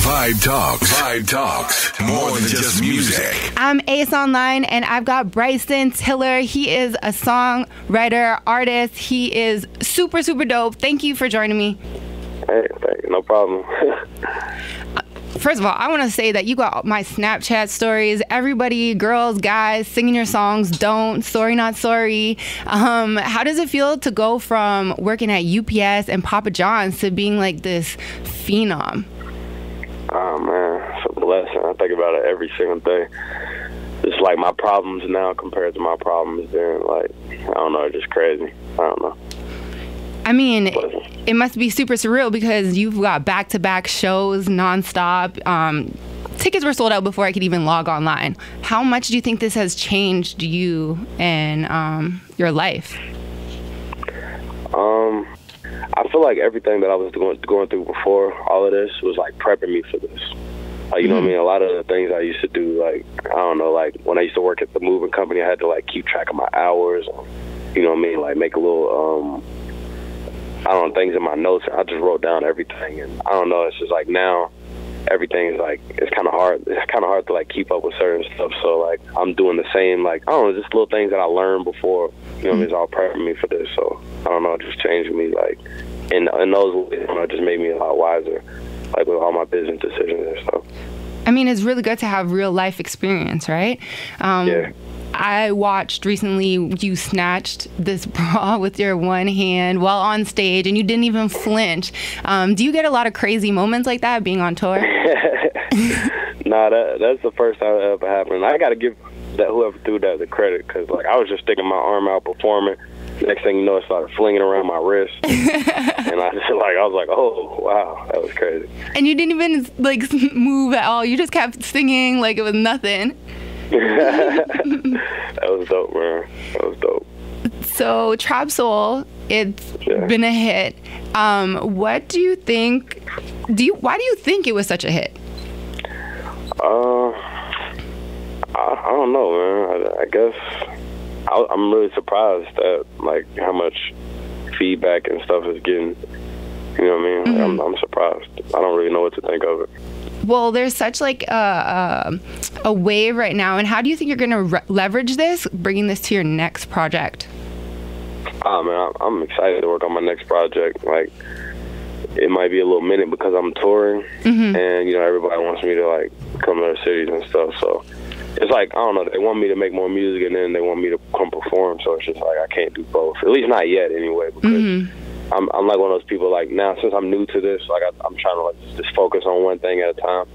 Vibe Talks. Vibe Talks. More than just music. I'm Ace Online, and I've got Bryson Tiller. He is a songwriter, artist. He is super, super dope. Thank you for joining me. Hey, no problem. First of all, I want to say that you got my Snapchat stories. Everybody, girls, guys, singing your songs. Don't. Sorry, not sorry. How does it feel to go from working at UPS and Papa John's to being like this phenom? Oh, man, it's a blessing. I think about it every single day. It's like my problems now compared to my problems then. Like, I don't know, it's just crazy. I don't know. I mean, it must be super surreal because you've got back-to-back shows nonstop. Tickets were sold out before I could even log online. How much do you think this has changed you and your life? I feel like everything that I was going through before all of this was like prepping me for this. Like, you know what I mean? A lot of the things I used to do, like, I don't know, like when I used to work at the moving company, I had to like keep track of my hours. You know what I mean? Like make a little, I don't know, things in my notes. I just wrote down everything, and I don't know. It's just like now, everything is like it's kind of hard. It's kind of hard to like keep up with certain stuff. So like I'm doing the same. Like I don't know, just little things that I learned before. You know, what I mean? It's all prepping me for this. So I don't know, just changing me like in those ways. You know, it just made me a lot wiser, like with all my business decisions and stuff. I mean, it's really good to have real life experience, right? Yeah. I watched recently you snatched this bra with your one hand while on stage, and you didn't even flinch. Do you get a lot of crazy moments like that being on tour? Nah, that's the first time it ever happened. I got to give that whoever threw that the credit, because like I was just sticking my arm out performing. Next thing you know, it started flinging around my wrist, and I was like, oh wow, that was crazy. And you didn't even like move at all. You just kept singing like it was nothing. That was dope, man. That was dope. So Trap Soul, it's been a hit. What do you think? Why do you think it was such a hit? I don't know, man. I guess I'm really surprised at like how much feedback and stuff is getting. You know what I mean? Mm-hmm. I'm surprised. I don't really know what to think of it. Well, there's such like a wave right now, and how do you think you're going to leverage this, bringing this to your next project? Oh man, I'm excited to work on my next project. Like, it might be a little minute because I'm touring, and you know everybody wants me to like come to their cities and stuff. So it's like I don't know. They want me to make more music, and then they want me to come perform. So it's just like I can't do both. At least not yet, anyway. Because I'm like one of those people, like, now, since I'm new to this, like, I'm trying to, like, just focus on one thing at a time.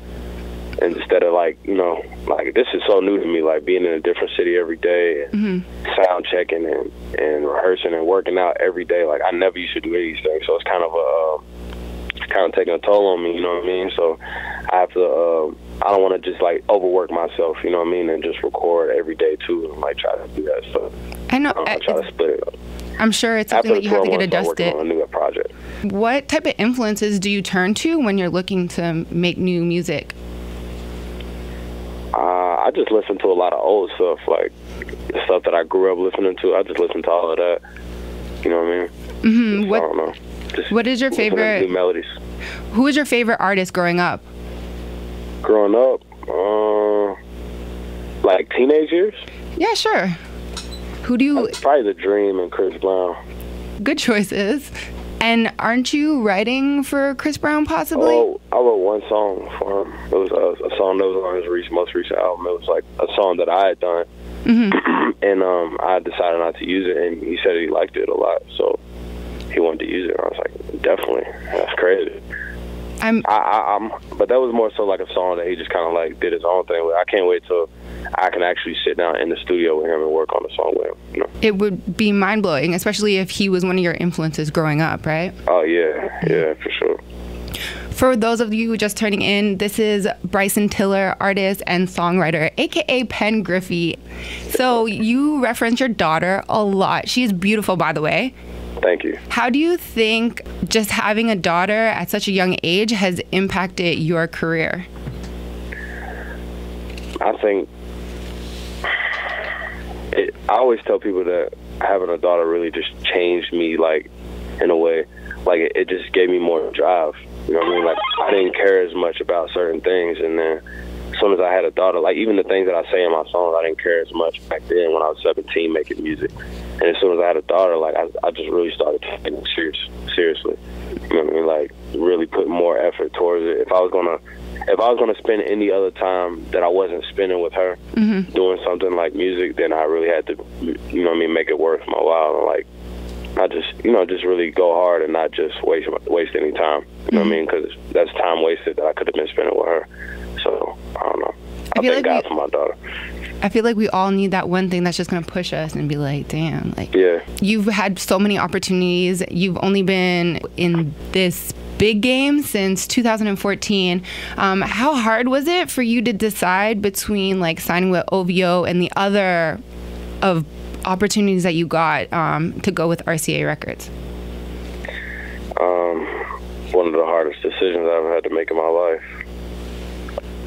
And instead of, like, you know, like, this is so new to me, like, being in a different city every day and sound checking and rehearsing and working out every day. Like, I never used to do any of these things. So it's kind of taking a toll on me, you know what I mean? So I have to, I don't want to just, like, overwork myself, you know what I mean, and just record every day, too, and, like, try to do that stuff. I know. I try to split it up. I'm sure it's something that you have to get adjusted. On a new project. What type of influences do you turn to when you're looking to make new music? I just listen to a lot of old stuff, like the stuff that I grew up listening to. I just listen to all of that. You know what I mean? Mm-hmm. I don't know. What is your favorite? New melodies. Who was your favorite artist growing up? Growing up, like teenage years? Yeah, sure. Who do you? Probably The Dream and Chris Brown. Good choices. And aren't you writing for Chris Brown possibly? Oh, I wrote one song for him. It was a song that was on his most recent album. It was like a song that I had done, and I decided not to use it, and he said he liked it a lot, so he wanted to use it. And I was like, definitely, that's crazy. But that was more so like a song that he just kind of like did his own thing with. I can't wait till I can actually sit down in the studio with him and work on the song with him. You know? It would be mind-blowing, especially if he was one of your influences growing up, right? Oh, yeah, for sure. For those of you just turning in, this is Bryson Tiller, artist and songwriter, a.k.a. Pen Griffey. So you reference your daughter a lot. She's beautiful, by the way. Thank you. How do you think just having a daughter at such a young age has impacted your career? I think I always tell people that having a daughter really just changed me, like, in a way. Like, it just gave me more drive. You know what I mean? Like, I didn't care as much about certain things, and then as soon as I had a daughter, like even the things that I say in my songs, I didn't care as much back then when I was 17 making music. And as soon as I had a daughter, like I just really started taking it seriously. You know what I mean? Like really put more effort towards it. If I was gonna spend any other time that I wasn't spending with her doing something like music, then I really had to, you know what I mean, make it worth my while, and like not just, you know, just really go hard and not just waste any time. You know what I mean? Because that's time wasted that I could have been spending with her. So I don't know. I thank God for my daughter. I feel like we all need that one thing that's just going to push us and be like, damn, like, yeah. You've had so many opportunities. You've only been in this big game since 2014. How hard was it for you to decide between like signing with OVO and the other of opportunities that you got to go with RCA Records? One of the hardest decisions I've ever had to make in my life.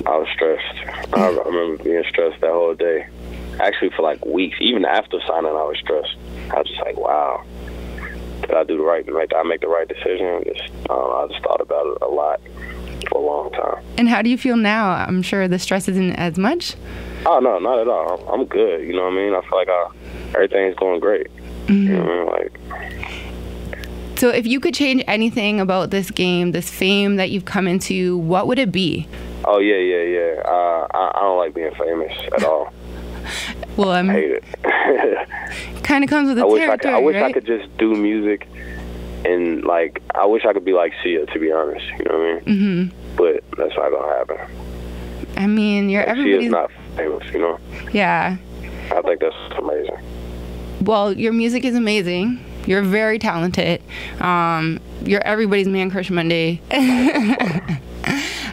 I was stressed. I remember being stressed that whole day. Actually, for like weeks, even after signing, I was stressed. I was just like, wow, did I do the right? Did I make the right decision? I just thought about it a lot for a long time. And how do you feel now? I'm sure the stress isn't as much. Oh no, not at all. I'm good. You know what I mean? I feel like everything's going great. You know what I mean? Like. So if you could change anything about this game, this fame that you've come into, what would it be? Oh, yeah. I don't like being famous at all. Well, I hate it. Kind of comes with the territory, I wish I could just do music, and like I wish I could be like Sia, to be honest. You know what I mean? But that's not gonna happen. I mean, everybody's not famous, you know? Yeah. I think that's amazing. Well, your music is amazing. You're very talented. You're everybody's man crush Monday.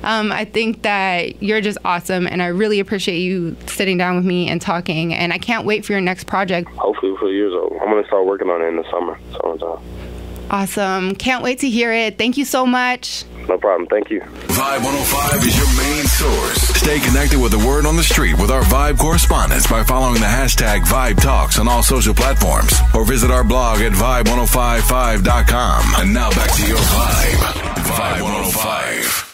I think that you're just awesome, and I really appreciate you sitting down with me and talking, and I can't wait for your next project. Hopefully before the year's over. I'm going to start working on it in the summertime. Awesome. Can't wait to hear it. Thank you so much. No problem. Thank you. Vibe 105 is your main source. Stay connected with the word on the street with our Vibe correspondents by following the hashtag Vibe Talks on all social platforms, or visit our blog at vibe1055.com. And now back to your Vibe 105.